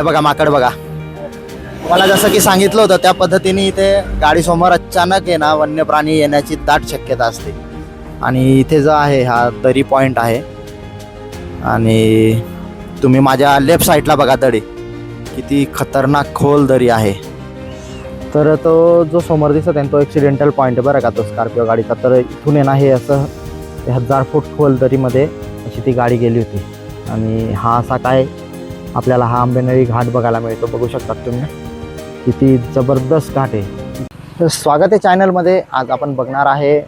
हे बघा माकड बघा. मला जसं की सांगितलं होतं त्या पद्धतीने इथे गाडीसमोर अचानक आहे ना वन्य प्राणी येण्याची दाट शक्यता असते. आणि इथे जो आहे हा दरी पॉईंट आहे आणि तुम्ही माझ्या लेफ्ट साईडला बघा दरी किती खतरनाक खोल दरी आहे. तर तो जो समोर दिसत आहे तो ॲक्सिडेंटल पॉईंट आहे बरं का, तो स्कॉर्पिओ गाडीचा. तर इथून आहे ना हे असं 1000 फूट खोल दरीमध्ये अशी ती गाडी गेली होती. आणि हा असा काय आपल्याला हा आंबेनळी घाट बघायला मिळतो. बघू शकतात तुम्ही किती जबरदस्त घाट आहे. तर स्वागत आहे चॅनलमध्ये. आज आपण बघणार आहे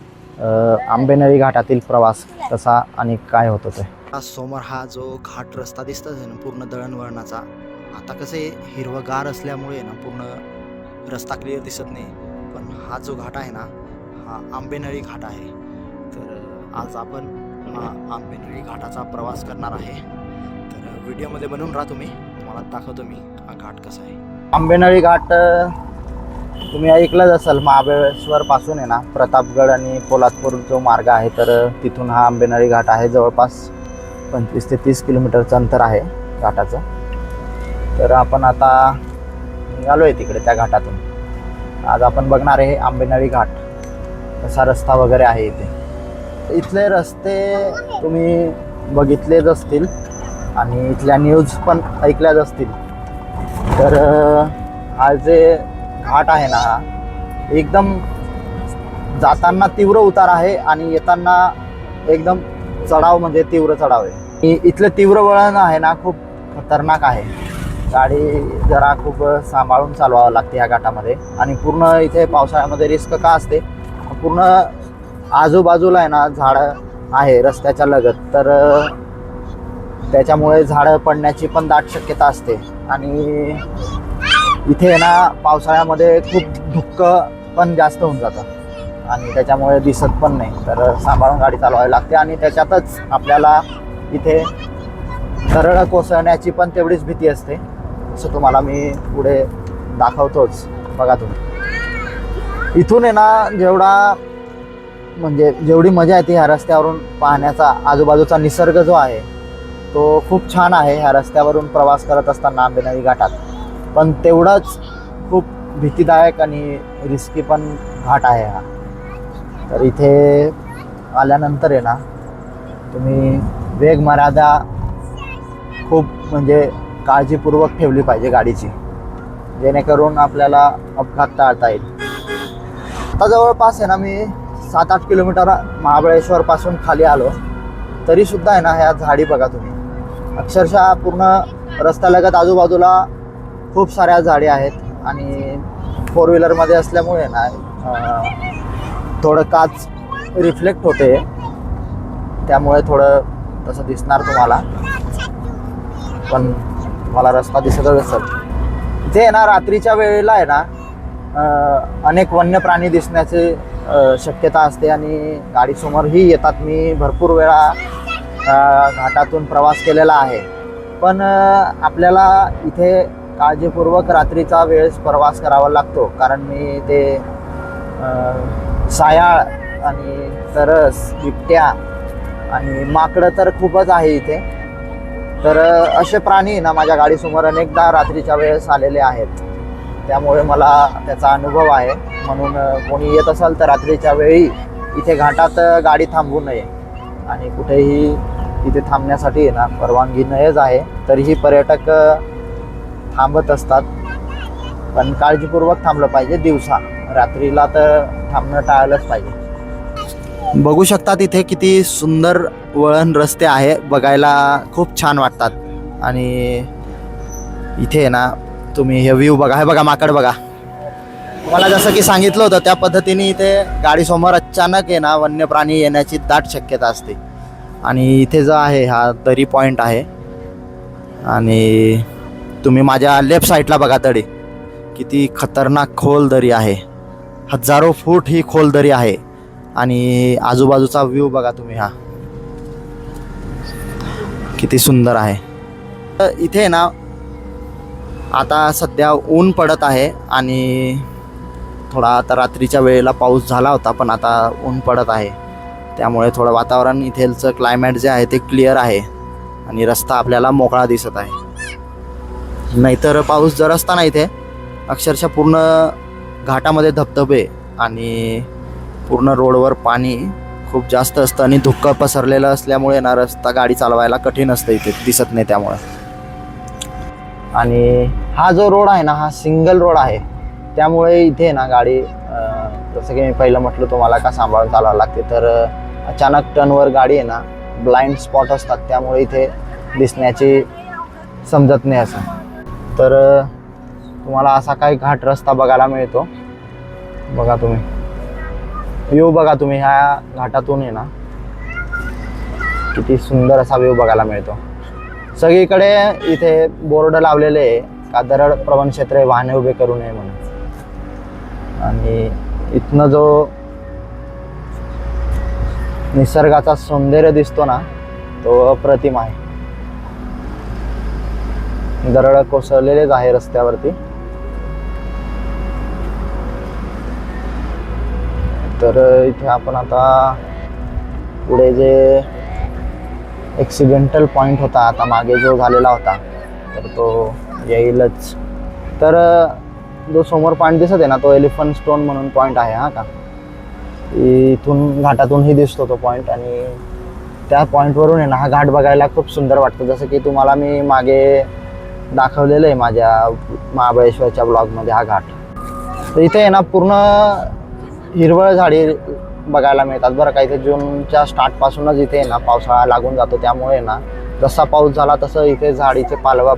आंबेनळी घाटातील प्रवास कसा आणि काय होतं ते. समोर हा जो घाट रस्ता दिसतोय ना पूर्ण दळणवळणाचा, आता कसं आहे हिरवगार असल्यामुळे ना पूर्ण रस्ता क्लिअर दिसत नाही, पण हा जो घाट आहे ना हा आंबेनळी घाट आहे. तर आज आपण हा आंबेनळी घाटाचा प्रवास करणार आहे. तर व्हिडिओमध्ये बनवून राहा तुम्ही, तुम्हाला दाखवतो मी हा घाट कसा आहे. आंबेनळी घाट तुम्ही ऐकलंच असेल, महाबळेश्वर पासून आहे ना प्रतापगड आणि पोलादपूर जो मार्ग आहे तर तिथून हा आंबेनळी घाट आहे. जवळपास 25 ते 30 किलोमीटरचं अंतर आहे घाटाचं. तर आपण आता निघालो आहे तिकडे त्या घाटातून. आज आपण बघणार आहे आंबेनळी घाट कसा रस्ता वगैरे आहे इथे. इथले रस्ते तुम्ही बघितलेच असतील आणि इथल्या न्यूज पण ऐकल्याच असतील. तर हा जे घाट आहे ना हा एकदम जाताना तीव्र उतार आहे आणि येताना एकदम चढाव म्हणजे तीव्र चढाव आहे. इथलं तीव्र वळण आहे ना खूप खतरनाक आहे. गाडी जरा खूप सांभाळून चालवावं लागते या घाटामध्ये. आणि पूर्ण इथे पावसाळ्यामध्ये रिस्क का असते, पूर्ण आजूबाजूला आहे ना झाडं आहे रस्त्याच्या लगत, तर त्याच्यामुळे झाडं पडण्याची पण दाट शक्यता असते. आणि इथे ना पावसाळ्यामध्ये खूप धुकं पण जास्त होऊन जातं आणि त्याच्यामुळे दिसत पण नाही. तर सांभाळून गाडी चालवावी लागते आणि त्याच्यातच आपल्याला इथे दरड कोसळण्याची पण तेवढीच भीती असते. असं तुम्हाला मी पुढे दाखवतोच. बघा तुम्ही इथून आहे ना जेवढी मजा येते ह्या रस्त्यावरून पाहण्याचा, आजूबाजूचा निसर्ग जो आहे तो खूप छान आहे ह्या रस्त्यावरून प्रवास करत असताना आंबेनळी घाटात. पण तेवढंच खूप भीतीदायक आणि रिस्की पण घाट आहे हा. तर इथे आल्यानंतर आहे ना तुम्ही वेग मर्यादा खूप काळजीपूर्वक ठेवली पाहिजे गाडीची, जेणेकरून आपल्याला अपघात टाळता येईल. आता जवळपास आहे ना मी 7-8 किलोमीटर महाबळेश्वरपासून खाली आलो, तरीसुद्धा आहे ना ह्या झाडी बघा तुम्ही. अक्षरशः पूर्ण रस्त्यालगत आजूबाजूला खूप साऱ्या झाडी आहेत. आणि 4 व्हीलरमध्ये असल्यामुळे ना थोडं काच रिफ्लेक्ट होते, त्यामुळे थोडं तसं दिसणार तुम्हाला, पण मला रस्ता दिसतच असेल. इथे आहे ना रात्रीच्या वेळेला आहे ना अनेक वन्य प्राणी दिसण्याची शक्यता असते आणि गाडीसमोरही येतात. मी भरपूर वेळा घाटातून प्रवास केलेला आहे, पण आपल्याला इथे काळजीपूर्वक रात्रीचा वेळेस प्रवास करावा लागतो. कारण मी ते सायाळ आणि तरस, बिबट्या आणि माकडं तर खूपच आहे इथे. तर असे प्राणी ना माझ्या गाडीसमोर अनेकदा रात्रीच्या वेळेस आलेले आहेत, त्यामुळे मला त्याचा अनुभव आहे. म्हणून कोणी येत असेल तर रात्रीच्या वेळी इथे घाटात गाडी थांबवू नये आणि कुठेही इथे थांबण्यासाठी ना परवानगी नाहीच आहे. तरीही पर्यटक थांबत असतात, पण काळजीपूर्वक थांबलं पाहिजे. दिवसा, रात्रीला तर थांबणं टाळलंच पाहिजे. बघू शकतात इथे किती सुंदर वळण रस्ते आहे, बघायला खूप छान वाटतात. आणि इथे ना तुम्ही हे व्ह्यू बघा, हे बघा माकड बघा. मला जसं की सांगितलं होतं त्या पद्धतीने इथे गाडीसमोर अचानक आहे ना वन्य प्राणी येण्याची दाट शक्यता असते. आणि इथे जो आहे हा दरी पॉईंट आहे आणि तुम्ही माझ्या लेफ्ट साईडला बघा दरी किती खतरनाक खोल दरी आहे. 1000 फूट ही खोल दरी आहे. आणि आजूबाजूचा व्ह्यू बघा तुम्ही, हा किती सुंदर आहे. इथे ना आता सध्या ऊन पडत आहे आणि थोडा आता रात्रीच्या वेळेला पाऊस झाला होता, पण आता ऊन पडत आहे, त्यामुळे थोडं वातावरण इथेलचं क्लायमेट जे आहे ते क्लिअर आहे आणि रस्ता आपल्याला मोकळा दिसत आहे. नाहीतर पाऊस जर असता ना इथे अक्षरशः पूर्ण घाटामध्ये धबधबे आणि पूर्ण रोडवर पाणी खूप जास्त असतं आणि धुकं पसरलेलं असल्यामुळे ना रस्ता गाडी चालवायला कठीण असतं इथे, दिसत नाही त्यामुळे. आणि हा जो रोड आहे ना हा सिंगल रोड आहे, त्यामुळे इथे ना गाडी जसं की मी पहिलं म्हटलं तुम्हाला का सांभाळून चालवावं लागते. तर अचानक टर्नवर गाडी आहे ना ब्लाइंड स्पॉट असतात, त्यामुळे इथे दिसण्याची समजत नाही असं. तर तुम्हाला असा काही घाट रस्ता बघायला मिळतो. बघा तुम्ही व्ह्यू बघा तुम्ही ह्या घाटातून आहे ना किती सुंदर असा व्ह्यू बघायला मिळतो. सगळीकडे इथे बोर्ड लावलेले आहे का दरड प्रवण क्षेत्र आहे, वाहने उभे करू नये म्हणून. आणि इथनं जो निसर्गाचा सौंदर्य दिसतो ना तो अप्रतिम आहे. दरड कोसळलेलेच आहे रस्त्यावरती. तर इथे आपण आता पुढे जे ॲक्सिडेंटल पॉईंट होता आता मागे जो झालेला होता तर तो येईलच. तर जो समोर पॉईंट दिसत आहे ना तो एलिफंट स्टोन म्हणून पॉईंट आहे हा का. इथून घाटातूनही दिसतो तो पॉईंट आणि त्या पॉईंटवरून आहे ना हा घाट बघायला खूप सुंदर वाटतं. जसं की तुम्हाला मी मागे दाखवलेलं आहे माझ्या महाबळेश्वरच्या ब्लॉगमध्ये हा घाट. तर इथे आहे ना पूर्ण हिरवळ झाडी बघायला मिळतात बरं का. इथे जूनच्या स्टार्टपासूनच इथे ना पावसाळा लागून जातो, त्यामुळे ना जसा पाऊस झाला तसं इथे झाडीचे पालवा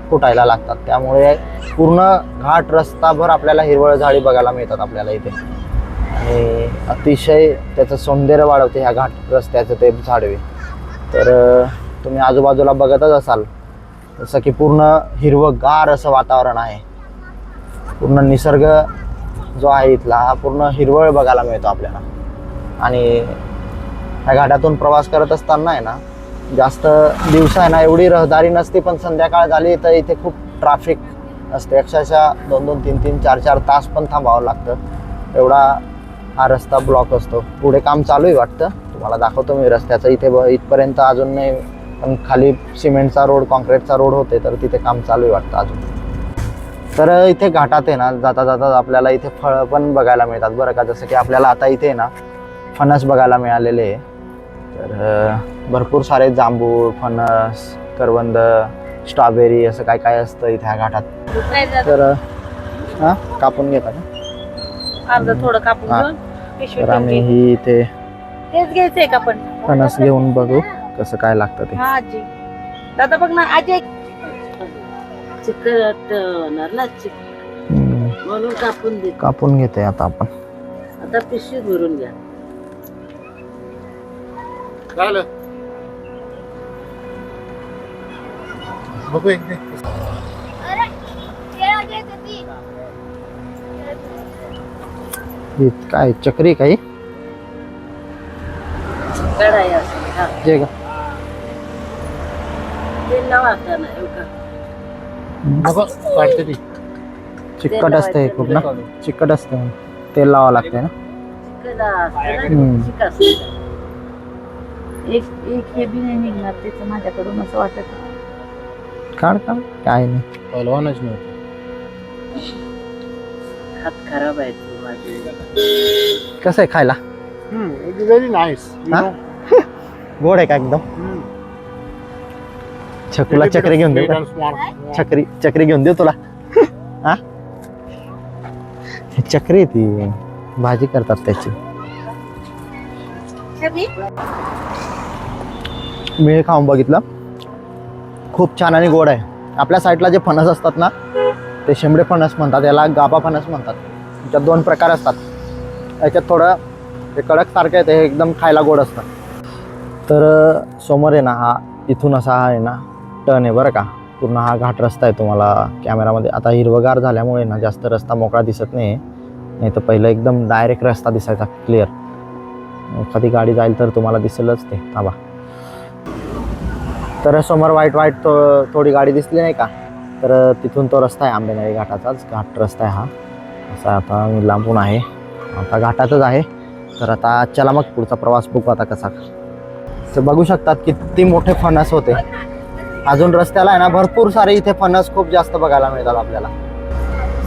फुटायला लागतात. त्यामुळे पूर्ण घाट रस्ताभर आपल्याला हिरवळ झाडी बघायला मिळतात आपल्याला इथे. आणि अतिशय त्याचं सौंदर्य वाढवते ह्या घाट रस्त्याचं ते झाडवे. तर तुम्ही आजूबाजूला बघतच असाल जसं की पूर्ण हिरवंगार असं वातावरण आहे. पूर्ण निसर्ग जो आहे इथला हा पूर्ण हिरवळ बघायला मिळतो आपल्याला. आणि ह्या घाटातून प्रवास करत असताना आहे ना जास्त दिवसा आहे ना एवढी रहदारी नसते, पण संध्याकाळ झाली तर इथे खूप ट्रॅफिक असते. अक्षरशः 2-2, 3-3, 4-4 तास पण थांबावं लागतं, एवढा हा रस्ता ब्लॉक असतो. पुढे काम चालू आहे वाटतं, तुम्हाला दाखवतो मी रस्त्याचं. इथे इथपर्यंत अजून नाही, पण खाली सिमेंटचा रोड कॉन्क्रीटचा रोड होते तर तिथे काम चालू आहे वाटतं अजून. तर इथे घाटात आहे ना जाता जाता आपल्याला इथे फळं पण बघायला मिळतात बरं का. जसं की आपल्याला आता इथे ना फणस बघायला मिळालेले आहे. तर भरपूर सारे जांभूळ, फणस, करवंद, स्ट्रॉबेरी असं काय काय असतं इथे ह्या घाटात. तर हां कापून घेता का अर्ध थोडं कापून घेऊन पिशवी तर आम्ही ही इथे तेच घ्यायचंय का पण फणस घेऊन बघू कसं काय लागतं ते. हा आजी दादा बघ ना आजी चिकट नरला म्हणून कापून दे. कापून घेते आता आपण. आता पिशवी भरून घ्या. काय चक्री काही कढाई असेल हा जे का तेल लावा आता ना एवढा चिकट असते खूप ना, चिकट असते तेल लावावं लागते ना. एक हे बी नाही निघणार त्याचं माझ्याकडून असं वाटत. काढ काढ काय नाही पहिलवानच नव्हतं. हात खराब आहे तू माझी. कसं आहे खायला? Very nice. गोड आहे का एकदम? छकुला चक्री घेऊन देऊ का? चक्री घेऊन देऊ तुला? हा चक्री ती भाजी करतात त्याची. मी खाऊन बघितलं, खूप छान आणि गोड आहे. आपल्या साईडला जे फणस असतात ना ते शेंबडे फणस म्हणतात, याला गाभा फणस म्हणतात. त्याच्यात 2 प्रकार असतात. याच्यात थोडं ते कडक सारखं आहे, ते एकदम खायला गोड असतं. तर समोर आहे ना हा इथून असा आहे ना टर्न आहे बरं का. पूर्ण हा घाट रस्ता आहे. तुम्हाला कॅमेरामध्ये आता हिरवगार झाल्यामुळे ना जास्त रस्ता मोकळा दिसत नाही, नाही तर पहिलं एकदम डायरेक्ट रस्ता दिसायचा क्लिअर. एखादी गाडी जाईल तर तुम्हाला दिसेलच ते. थांबा. तर समोर वाईट थोडी गाडी दिसली नाही का, तर तिथून तो रस्ता आहे आंबेनळी घाटाचाच घाट रस्ता आहे हा. असा आता मी लांबून आहे, आता घाटातच आहे. तर आता चला मग पुढचा प्रवास बघू आता कसा. तर बघू शकतात किती मोठे फणस होते. अजून रस्त्याला आहे ना भरपूर सारे इथे फणस खूप जास्त बघायला मिळतात आपल्याला.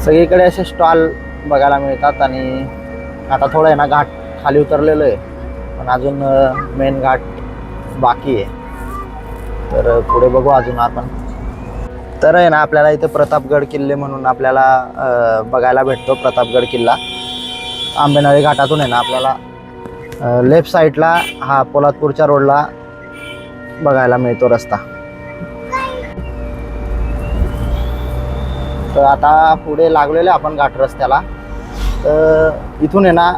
सगळीकडे असे स्टॉल बघायला मिळतात. आणि आता थोडं आहे ना घाट खाली उतरलेलं आहे, पण अजून मेन घाट बाकी आहे. तर पुढे बघू अजून आपण. तर आहे ना आपल्याला इथे प्रतापगड किल्ले म्हणून आपल्याला बघायला भेटतो. प्रतापगड किल्ला आंबेनळी घाटातून आहे ना आपल्याला लेफ्ट साईडला हा पोलादपूरच्या रोडला बघायला मिळतो रस्ता. तर आता पुढे लागलेले आपण घाट रस्त्याला. तर इथून आहे ना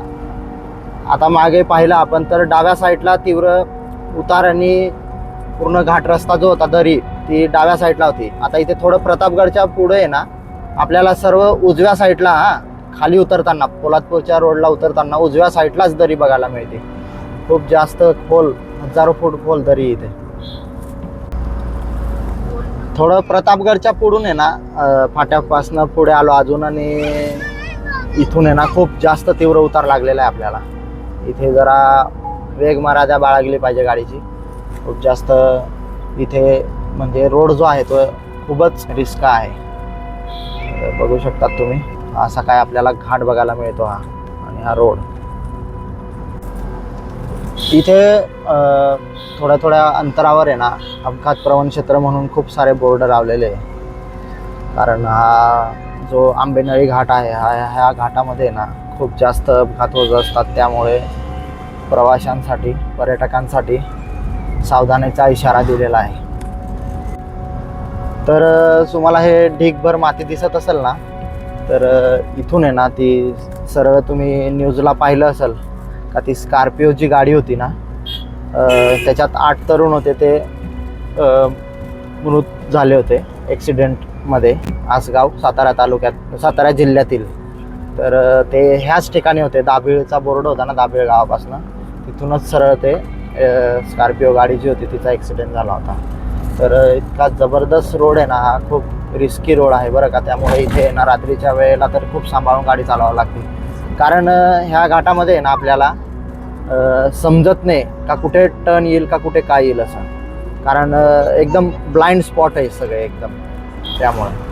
आता मागे पाहिलं आपण तर डाव्या साईडला तीव्र उतार आणि पूर्ण घाट रस्ता जो होता दरी ती डाव्या साईडला होती. आता इथे थोडं प्रतापगडच्या पुढे आहे ना आपल्याला सर्व उजव्या साईडला खाली उतरताना पोलादपूरच्या रोडला उतरताना उजव्या साईडलाच दरी बघायला मिळते. खूप जास्त खोल, हजारो फूट खोल दरी इथे. थोडं प्रतापगडच्या पुढून आहे ना फाट्यापासनं पुढे आलो अजून आणि इथून आहे ना खूप जास्त तीव्र उतार लागलेला आहे आपल्याला. इथे जरा वेग मर्यादा बाळगली पाहिजे गाडीची. खूप जास्त इथे म्हणजे रोड जो आहे तो खूपच रिस्क आहे. बघू शकतात तुम्ही असा काय आपल्याला घाट बघायला मिळतो हा. आणि हा रोड इथे थोड्या थोड्या अंतरावर आहे ना अपघात प्रवण क्षेत्र म्हणून खूप सारे बोर्ड लावलेले आहे. कारण हा जो आंबेनळी घाट आहे ह्या घाटामध्ये ना खूप जास्त अपघात होत असतात. त्यामुळे प्रवाशांसाठी, पर्यटकांसाठी सावधानीचा इशारा दिलेला आहे. तर तुम्हाला हे ढीगभर माती दिसत असेल ना, तर इथून आहे ना ती सरळ तुम्ही न्यूजला पाहिलं असेल का ती स्कॉर्पिओची गाडी होती ना, त्याच्यात 8 तरुण होते ते मृत झाले होते ॲक्सिडेंटमध्ये. आसगाव सातारा तालुक्यात, सातारा जिल्ह्यातील. तर ते ह्याच ठिकाणी होते. दाभिळचा बोर्ड होता ना दाभिळ गावापासून, तिथूनच सरळ ते स्कॉर्पिओ गाडी जी होती तिचा ॲक्सिडेंट झाला होता. तर इतका जबरदस्त रोड आहे ना हा, खूप रिस्की रोड आहे बरं का. त्यामुळे इथे ना रात्रीच्या वेळेला तर खूप सांभाळून गाडी चालवावी लागते. कारण ह्या घाटामध्ये आहे ना आपल्याला समजत नाही का कुठे टर्न येईल का कुठे काय येईल असं. कारण एकदम ब्लाइंड स्पॉट आहे सगळे एकदम. त्यामुळे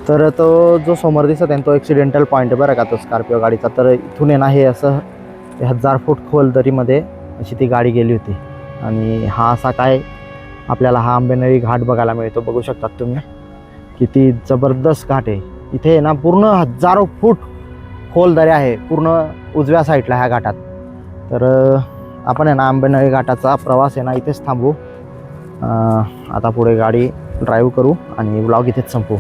तर तो जो समोर दिसत आहे तो ॲक्सिडेंटल पॉईंट आहे बरं का तो स्कॉर्पिओ गाडीचा. तर इथून आहे ना हे असं 1000 फूट खोल दरीमध्ये अशी ती गाडी गेली होती. आणि हा असा काय आपल्याला हा आंबेनळी घाट बघायला मिळतो. बघू शकतात तुम्ही किती जबरदस्त घाट आहे. इथे आहे ना पूर्ण 1000 फूट खोल दऱ्या आहे पूर्ण उजव्या साईडला ह्या घाटात. तर आपण आहे ना आंबेनळी घाटाचा प्रवास आहे ना इथेच थांबू. आता पुढे गाडी ड्राईव्ह करू आणि व्लॉग इथेच संपवू.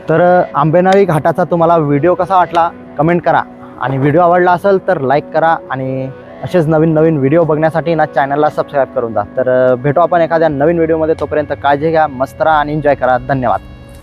तर आंबेनळी घाटाचा तुम्हाला व्हिडिओ कसा वाटला कमेंट करा. आणि व्हिडिओ आवडला असेल तर लाईक करा. आणि असेच नवीन नवीन व्हिडिओ बघण्यासाठी ना चॅनलला सबस्क्राईब करून द्या. तर भेटू आपण एखाद्या नवीन व्हिडिओमध्ये. तोपर्यंत काळजी घ्या, मस्त राहा आणि एन्जॉय करा. धन्यवाद.